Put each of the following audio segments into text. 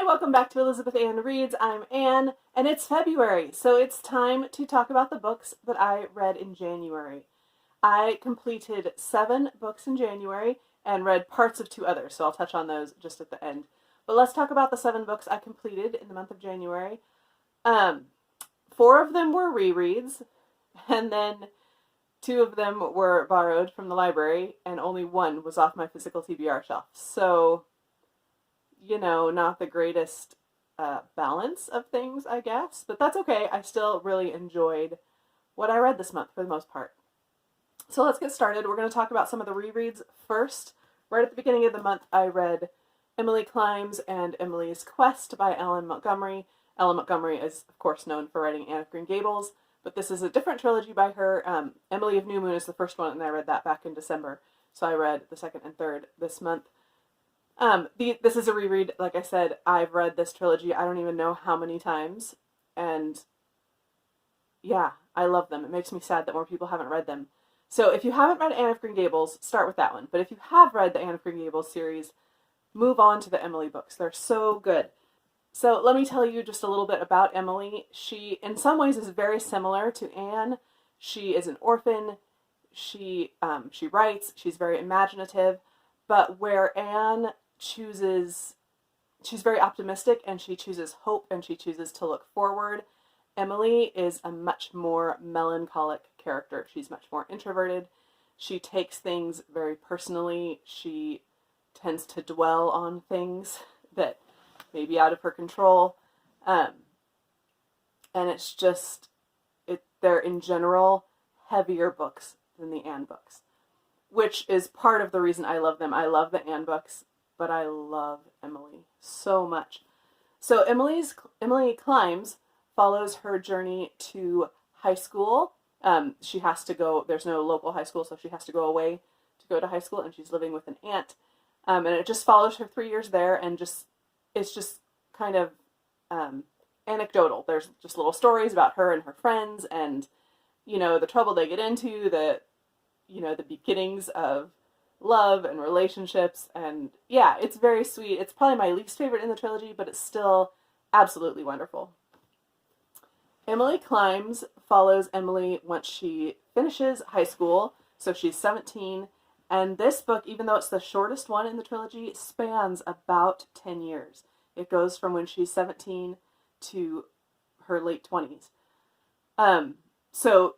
Hi, welcome back to Elizabeth Ann Reads. I'm Anne, and it's February, so it's time to talk about the books that I read in January. I completed 7 books in January and read parts of 2 others, so I'll touch on those just at the end. But let's talk about the 7 books I completed in the month of January. 4 of them were rereads, and then 2 of them were borrowed from the library, and only 1 was off my physical TBR shelf. So, not the greatest balance of things, I guess, but that's okay. I still really enjoyed what I read this month for the most part. So let's get started. We're going to talk about some of the rereads first. Right at the beginning of the month, I read Emily Climbs and Emily's Quest by Ellen Montgomery. Ellen Montgomery is, of course, known for writing Anne of Green Gables, but this is a different trilogy by her. Emily of New Moon is the first one, and I read that back in December. So I read the second and third this month. This is a reread. Like I said, I've read this trilogy I don't even know how many times, and yeah, I love them. It makes me sad that more people haven't read them. So if you haven't read Anne of Green Gables, start with that one. But if you have read the Anne of Green Gables series, move on to the Emily books. They're so good. So let me tell you just a little bit about Emily. She, in some ways, is very similar to Anne. She is an orphan. She writes. She's very imaginative. But where Anne chooses, she's very optimistic, and she chooses hope, and she chooses to look forward. Emily is a much more melancholic character. She's much more introverted. She takes things very personally. She tends to dwell on things that may be out of her control. And it's just, they're in general heavier books than the Anne books, which is part of the reason I love them. I love the Anne books, but I love Emily so much. So Emily Climbs follows her journey to high school. She has to go, there's no local high school, so she has to go away to go to high school, and she's living with an aunt. And it just follows her 3 years there, and it's just kind of anecdotal. There's just little stories about her and her friends, and, the trouble they get into, the beginnings of love and relationships, and yeah, it's very sweet. It's probably my least favorite in the trilogy, but it's still absolutely wonderful. Emily Climbs follows Emily once she finishes high school, so she's 17, and this book, even though it's the shortest one in the trilogy, spans about 10 years. It goes from when she's 17 to her late 20s. So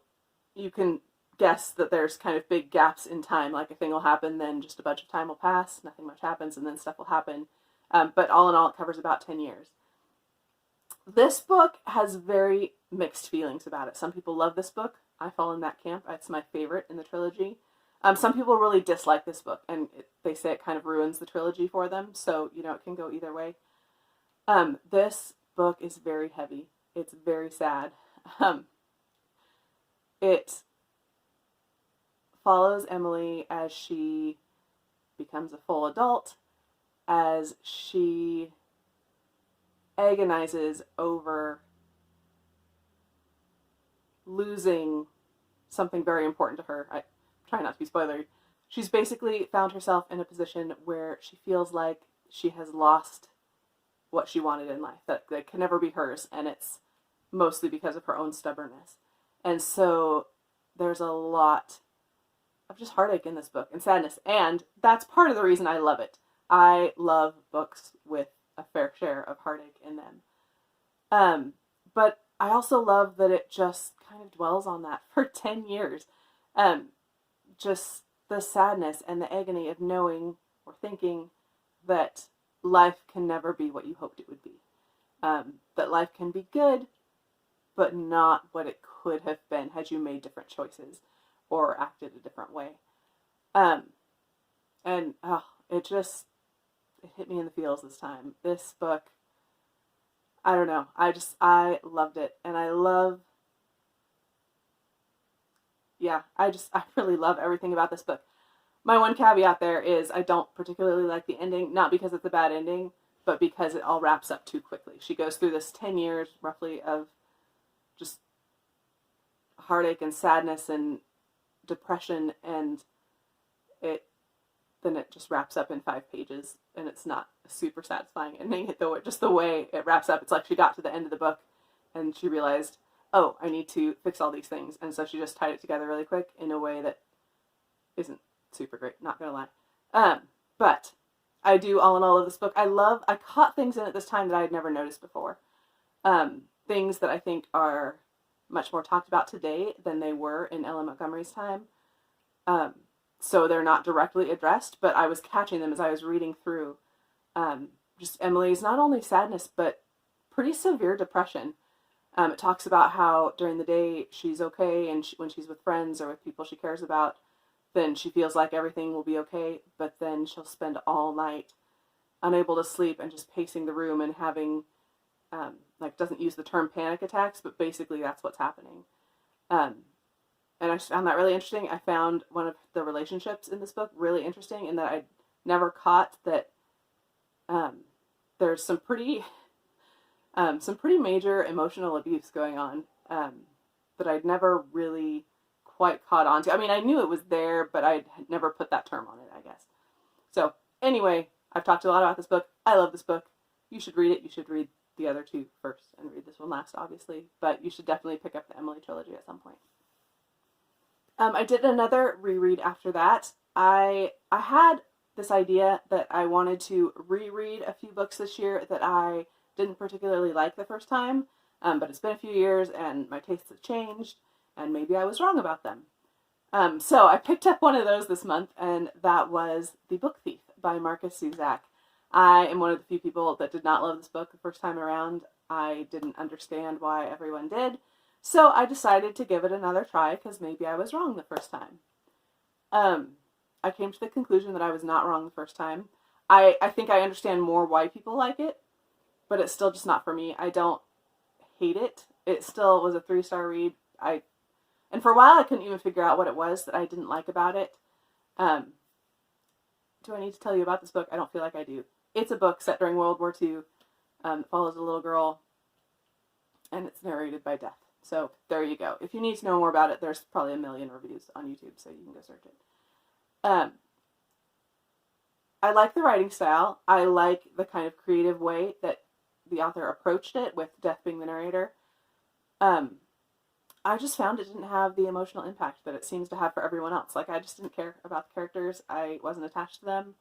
you can guess that there's kind of big gaps in time, like a thing will happen, then just a bunch of time will pass, nothing much happens, and then stuff will happen. But all in all, it covers about 10 years. This book has very mixed feelings about it. Some people love this book. I fall in that camp. It's my favorite in the trilogy. Some people really dislike this book, and they say it kind of ruins the trilogy for them, so, it can go either way. This book is very heavy. It's very sad. It follows Emily as she becomes a full adult, as she agonizes over losing something very important to her. I try not to be spoilery. She's basically found herself in a position where she feels like she has lost what she wanted in life, that can never be hers, and it's mostly because of her own stubbornness. And so there's a lot of just heartache in this book and sadness, and that's part of the reason I love it. I love books with a fair share of heartache in them. But I also love that it just kind of dwells on that for 10 years. Just the sadness and the agony of knowing or thinking that life can never be what you hoped it would be. That life can be good, but not what it could have been had you made different choices or acted a different way. It hit me in the feels this time. This book, I don't know. I loved it. And I really love everything about this book. My one caveat there is I don't particularly like the ending, not because it's a bad ending, but because it all wraps up too quickly. She goes through this 10 years, roughly, of just heartache and sadness and depression, and it then it just wraps up in 5 pages, and it's not a super satisfying ending, though just the way it wraps up, it's like she got to the end of the book, and she realized, oh, I need to fix all these things, and so she just tied it together really quick in a way that isn't super great, not gonna lie. But I do all in all of this book. I caught things in it this time that I had never noticed before. Things that I think are much more talked about today than they were in Ellen Montgomery's time. So they're not directly addressed, but I was catching them as I was reading through just Emily's not only sadness, but pretty severe depression. It talks about how during the day she's okay, and when she's with friends or with people she cares about, then she feels like everything will be okay, but then she'll spend all night unable to sleep and just pacing the room and having, doesn't use the term panic attacks, but basically that's what's happening. And I found that really interesting. I found one of the relationships in this book really interesting in that I'd never caught that there's some pretty major emotional abuse going on that I'd never really quite caught on to. I mean, I knew it was there, but I had never put that term on it, I guess. So anyway, I've talked a lot about this book. I love this book. You should read it. You should read the other 2 first and read this one last, obviously. But you should definitely pick up the Emily trilogy at some point. I did another reread after that. I had this idea that I wanted to reread a few books this year that I didn't particularly like the first time, but it's been a few years and my tastes have changed, and maybe I was wrong about them. So I picked up one of those this month, and that was The Book Thief by Marcus Zusak. I am one of the few people that did not love this book the first time around. I didn't understand why everyone did. So I decided to give it another try because maybe I was wrong the first time. I came to the conclusion that I was not wrong the first time. I think I understand more why people like it, but it's still just not for me. I don't hate it. It still was a 3-star read. And for a while I couldn't even figure out what it was that I didn't like about it. Do I need to tell you about this book? I don't feel like I do. It's a book set during World War II. It follows a little girl, and it's narrated by Death. So there you go. If you need to know more about it, there's probably a million reviews on YouTube, so you can go search it. I like the writing style. I like the kind of creative way that the author approached it, with Death being the narrator. I just found it didn't have the emotional impact that it seems to have for everyone else. Like, I just didn't care about the characters. I wasn't attached to them.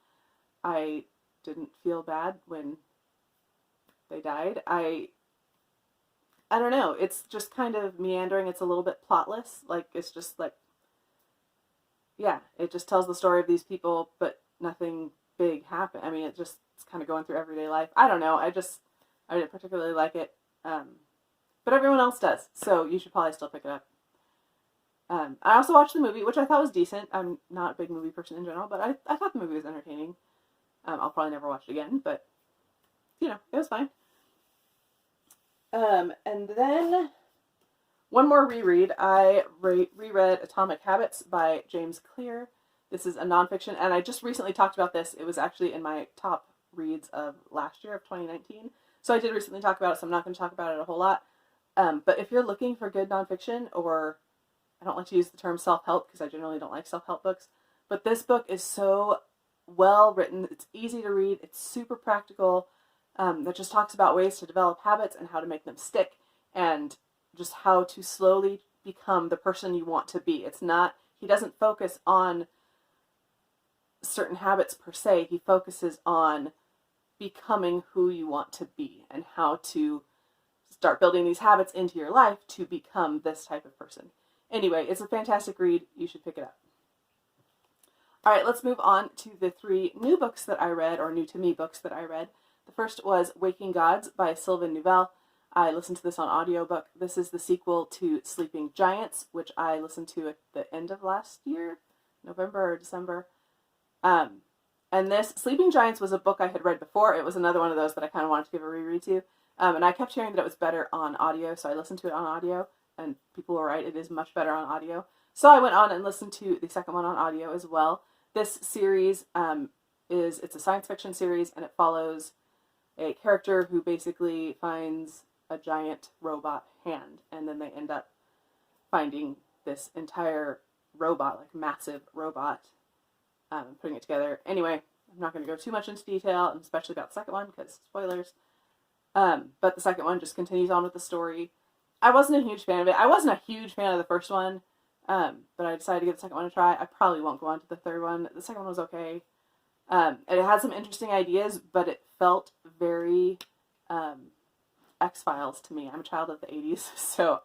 I didn't feel bad when they died. I don't know. It's just kind of meandering. It's a little bit plotless. Like, it's just like, yeah, it just tells the story of these people, but nothing big happened. I mean, it's kind of going through everyday life. I don't know. I didn't particularly like it. But everyone else does, so you should probably still pick it up. I also watched the movie, which I thought was decent. I'm not a big movie person in general, but I thought the movie was entertaining. I'll probably never watch it again, but, it was fine. And then one more reread. I reread Atomic Habits by James Clear. This is a nonfiction, and I just recently talked about this. It was actually in my top reads of last year, of 2019. So I did recently talk about it, so I'm not going to talk about it a whole lot. But if you're looking for good nonfiction, or I don't like to use the term self-help because I generally don't like self-help books, but this book is so well written. It's easy to read. It's super practical. That just talks about ways to develop habits and how to make them stick, and just how to slowly become the person you want to be. He doesn't focus on certain habits per se. He focuses on becoming who you want to be and how to start building these habits into your life to become this type of person. Anyway, it's a fantastic read. You should pick it up. All right, let's move on to the 3 new books that I read, or new to me books that I read. The first was Waking Gods by Sylvain Neuvel. I listened to this on audiobook. This is the sequel to Sleeping Giants, which I listened to at the end of last year, November or December. And this, Sleeping Giants, was a book I had read before. It was another one of those that I kind of wanted to give a reread to. And I kept hearing that it was better on audio, so I listened to it on audio, and people were right, it is much better on audio. So I went on and listened to the second one on audio as well. This series it's a science fiction series, and it follows a character who basically finds a giant robot hand, and then they end up finding this entire robot, like massive robot, putting it together. Anyway, I'm not going to go too much into detail, and especially about the second one, because spoilers. But the second one just continues on with the story. I wasn't a huge fan of it. I wasn't a huge fan of the first one, but I decided to give the second one a try. I probably won't go on to the third one. The second one was okay. It had some interesting ideas, but it felt very X-Files to me. I'm a child of the 80s, so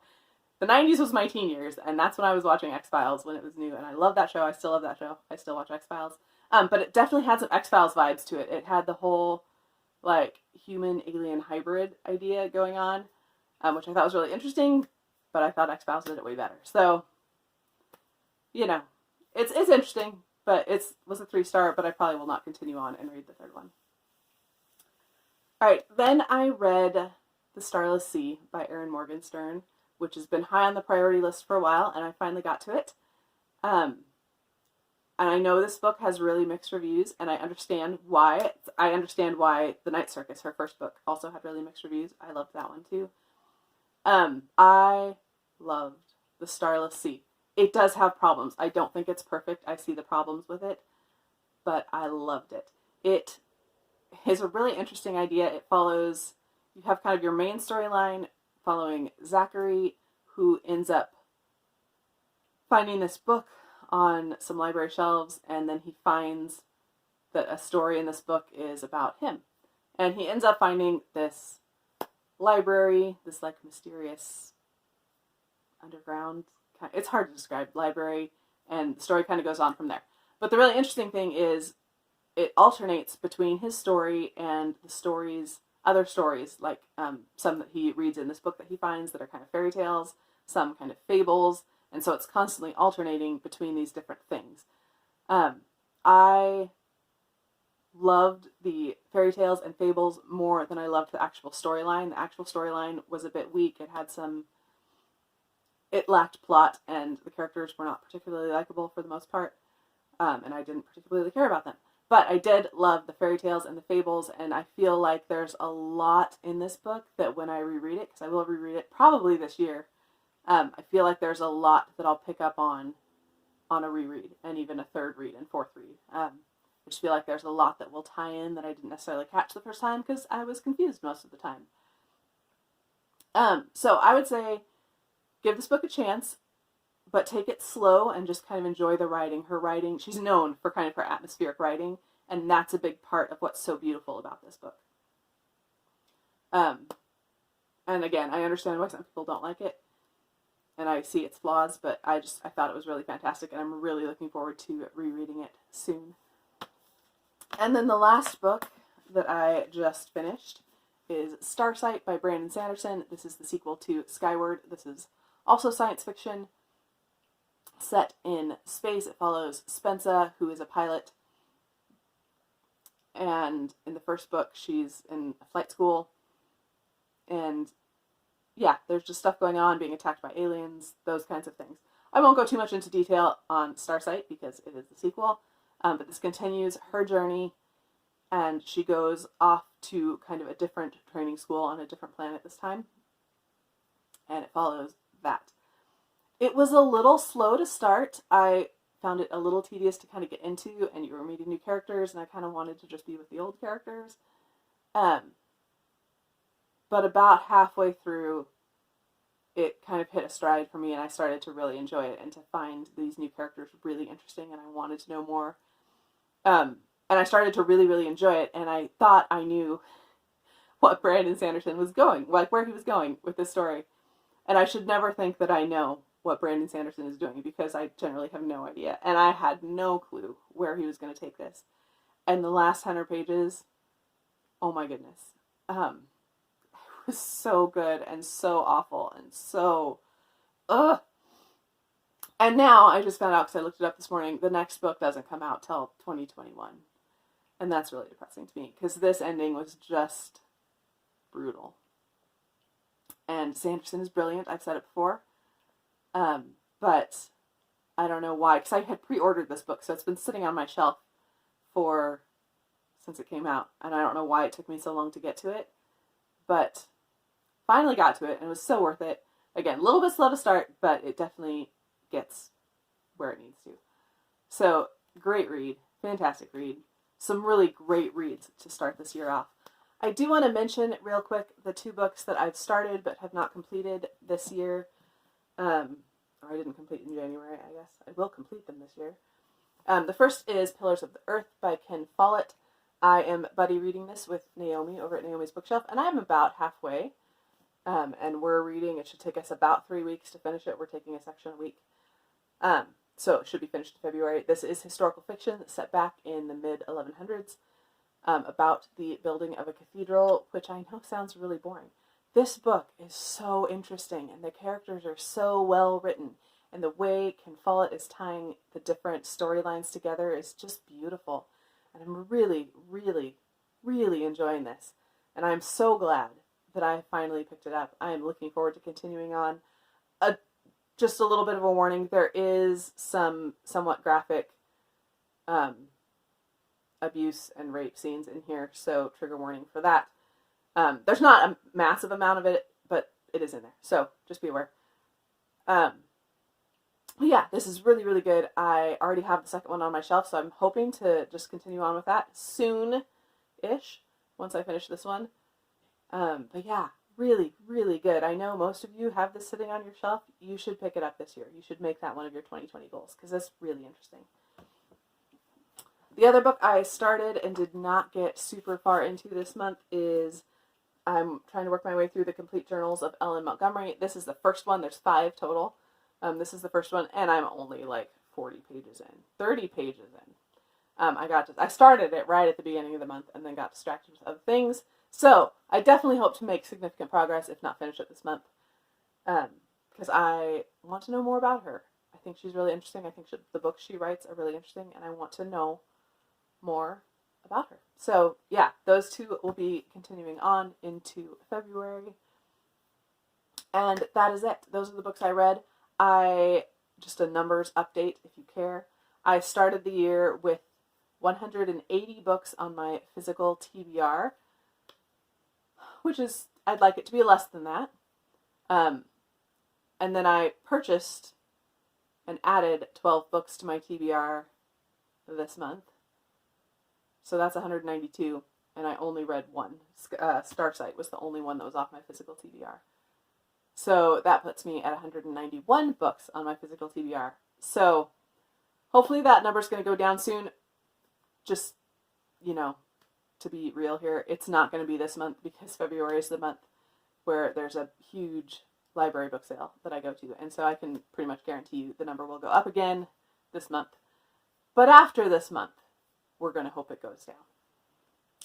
the 90s was my teen years, and that's when I was watching X-Files when it was new, and I love that show. I still love that show. I still watch X-Files. But it definitely had some X-Files vibes to it. It had the whole, like, human-alien hybrid idea going on, which I thought was really interesting, but I thought X-Files did it way better. So, you know, it's interesting, but it was a 3-star, but I probably will not continue on and read the third one. Alright, then I read The Starless Sea by Erin Morgenstern, which has been high on the priority list for a while, and I finally got to it. And I know this book has really mixed reviews, and I understand why. I understand why The Night Circus, her first book, also had really mixed reviews. I loved that one too. I loved The Starless Sea. It does have problems. I don't think it's perfect. I see the problems with it, but I loved it. It is a really interesting idea. It follows, you have kind of your main storyline following Zachary, who ends up finding this book on some library shelves, and then he finds that a story in this book is about him. And he ends up finding this library, this like mysterious underground, it's hard to describe, library, and the story kind of goes on from there. But the really interesting thing is it alternates between his story and the stories, other stories, like some that he reads in this book that he finds that are kind of fairy tales, some kind of fables, and so it's constantly alternating between these different things. I loved the fairy tales and fables more than I loved the actual storyline. The actual storyline was a bit weak. It lacked plot, and the characters were not particularly likable for the most part, and I didn't particularly care about them. But I did love the fairy tales and the fables, and I feel like there's a lot in this book that when I reread it, because I will reread it probably this year, I feel like there's a lot that I'll pick up on a reread, and even a third read and fourth read. I just feel like there's a lot that will tie in that I didn't necessarily catch the first time because I was confused most of the time. So I would say give this book a chance, but take it slow and just kind of enjoy the writing. Her writing, she's known for kind of her atmospheric writing, and that's a big part of what's so beautiful about this book. And again, I understand why some people don't like it, and I see its flaws, but I thought it was really fantastic, and I'm really looking forward to rereading it soon. And then the last book that I just finished is Starsight by Brandon Sanderson. This is the sequel to Skyward. This is also science fiction set in space. It follows Spensa, who is a pilot, and in the first book she's in a flight school, and yeah, there's just stuff going on, being attacked by aliens, those kinds of things. I won't go too much into detail on Starsight because it is the sequel, but this continues her journey, and she goes off to kind of a different training school on a different planet this time, and it follows that. It was a little slow to start. I found it a little tedious to kind of get into, and you were meeting new characters, and I kind of wanted to just be with the old characters. But about halfway through, it kind of hit a stride for me, and I started to really enjoy it and to find these new characters really interesting, and I wanted to know more. And I started to really, really enjoy it, and I thought I knew what Brandon Sanderson was going, like where he was going with this story. And I should never think that I know what Brandon Sanderson is doing, because I generally have no idea. And I had no clue where he was going to take this. And the last 100 pages, oh my goodness. It was so good and so awful and so, ugh. And now I just found out, because I looked it up this morning, the next book doesn't come out till 2021. And that's really depressing to me, because this ending was just brutal. And Sanderson is brilliant, I've said it before. But I don't know why, because I had pre-ordered this book, so it's been sitting on my shelf since it came out, and I don't know why it took me so long to get to it, but finally got to it, and it was so worth it. Again, a little bit slow to start, but it definitely gets where it needs to. So, great read. Fantastic read. Some really great reads to start this year off. I do want to mention real quick the 2 books that I've started but have not completed this year. Or I didn't complete in January, I guess. I will complete them this year. The first is Pillars of the Earth by Ken Follett. I am buddy reading this with Naomi over at Naomi's Bookshelf, and I'm about halfway. And we're reading, it should take us about 3 weeks to finish it. We're taking a section a week. So it should be finished in February. This is historical fiction set back in the mid-1100s about the building of a cathedral, which I know sounds really boring. This book is so interesting, and the characters are so well written, and the way Ken Follett is tying the different storylines together is just beautiful. And I'm really, really, really enjoying this. And I'm so glad that I finally picked it up. I am looking forward to continuing on. Just a little bit of a warning, there is some somewhat graphic abuse and rape scenes in here, so trigger warning for that. There's not a massive amount of it, but it is in there, so just be aware. Yeah, this is really, really good. I already have the second one on my shelf, so I'm hoping to just continue on with that soon-ish, once I finish this one. But yeah, really, really good. I know most of you have this sitting on your shelf. You should pick it up this year. You should make that one of your 2020 goals, because it's really interesting. The other book I started and did not get super far into this month is, I'm trying to work my way through the complete journals of Ellen Montgomery. This is the first one. There's 5 total. This is the first one, and I'm only like 40 pages in, 30 pages in. I started it right at the beginning of the month and then got distracted with other things. So I definitely hope to make significant progress, if not finish it this month, because I want to know more about her. I think she's really interesting. I think the books she writes are really interesting, and I want to know more about her. So yeah, those 2 will be continuing on into February. And that is it. Those are the books I read. Just a numbers update if you care. I started the year with 180 books on my physical TBR, which is, I'd like it to be less than that. And then I purchased and added 12 books to my TBR this month. So that's 192, and I only read 1. Starsight was the only one that was off my physical TBR. So that puts me at 191 books on my physical TBR. So hopefully that number's going to go down soon. Just, to be real here, it's not going to be this month, because February is the month where there's a huge library book sale that I go to. And so I can pretty much guarantee you the number will go up again this month. But after this month, we're going to hope it goes down.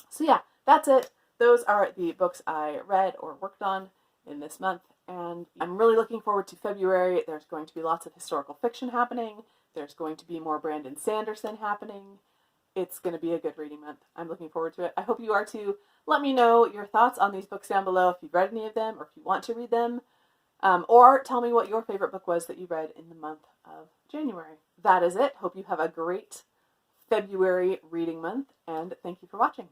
So yeah, that's it. Those are the books I read or worked on in this month. And I'm really looking forward to February. There's going to be lots of historical fiction happening. There's going to be more Brandon Sanderson happening. It's going to be a good reading month. I'm looking forward to it. I hope you are too. Let me know your thoughts on these books down below if you've read any of them or if you want to read them. Or tell me what your favorite book was that you read in the month of January. That is it. Hope you have a great February reading month, and thank you for watching.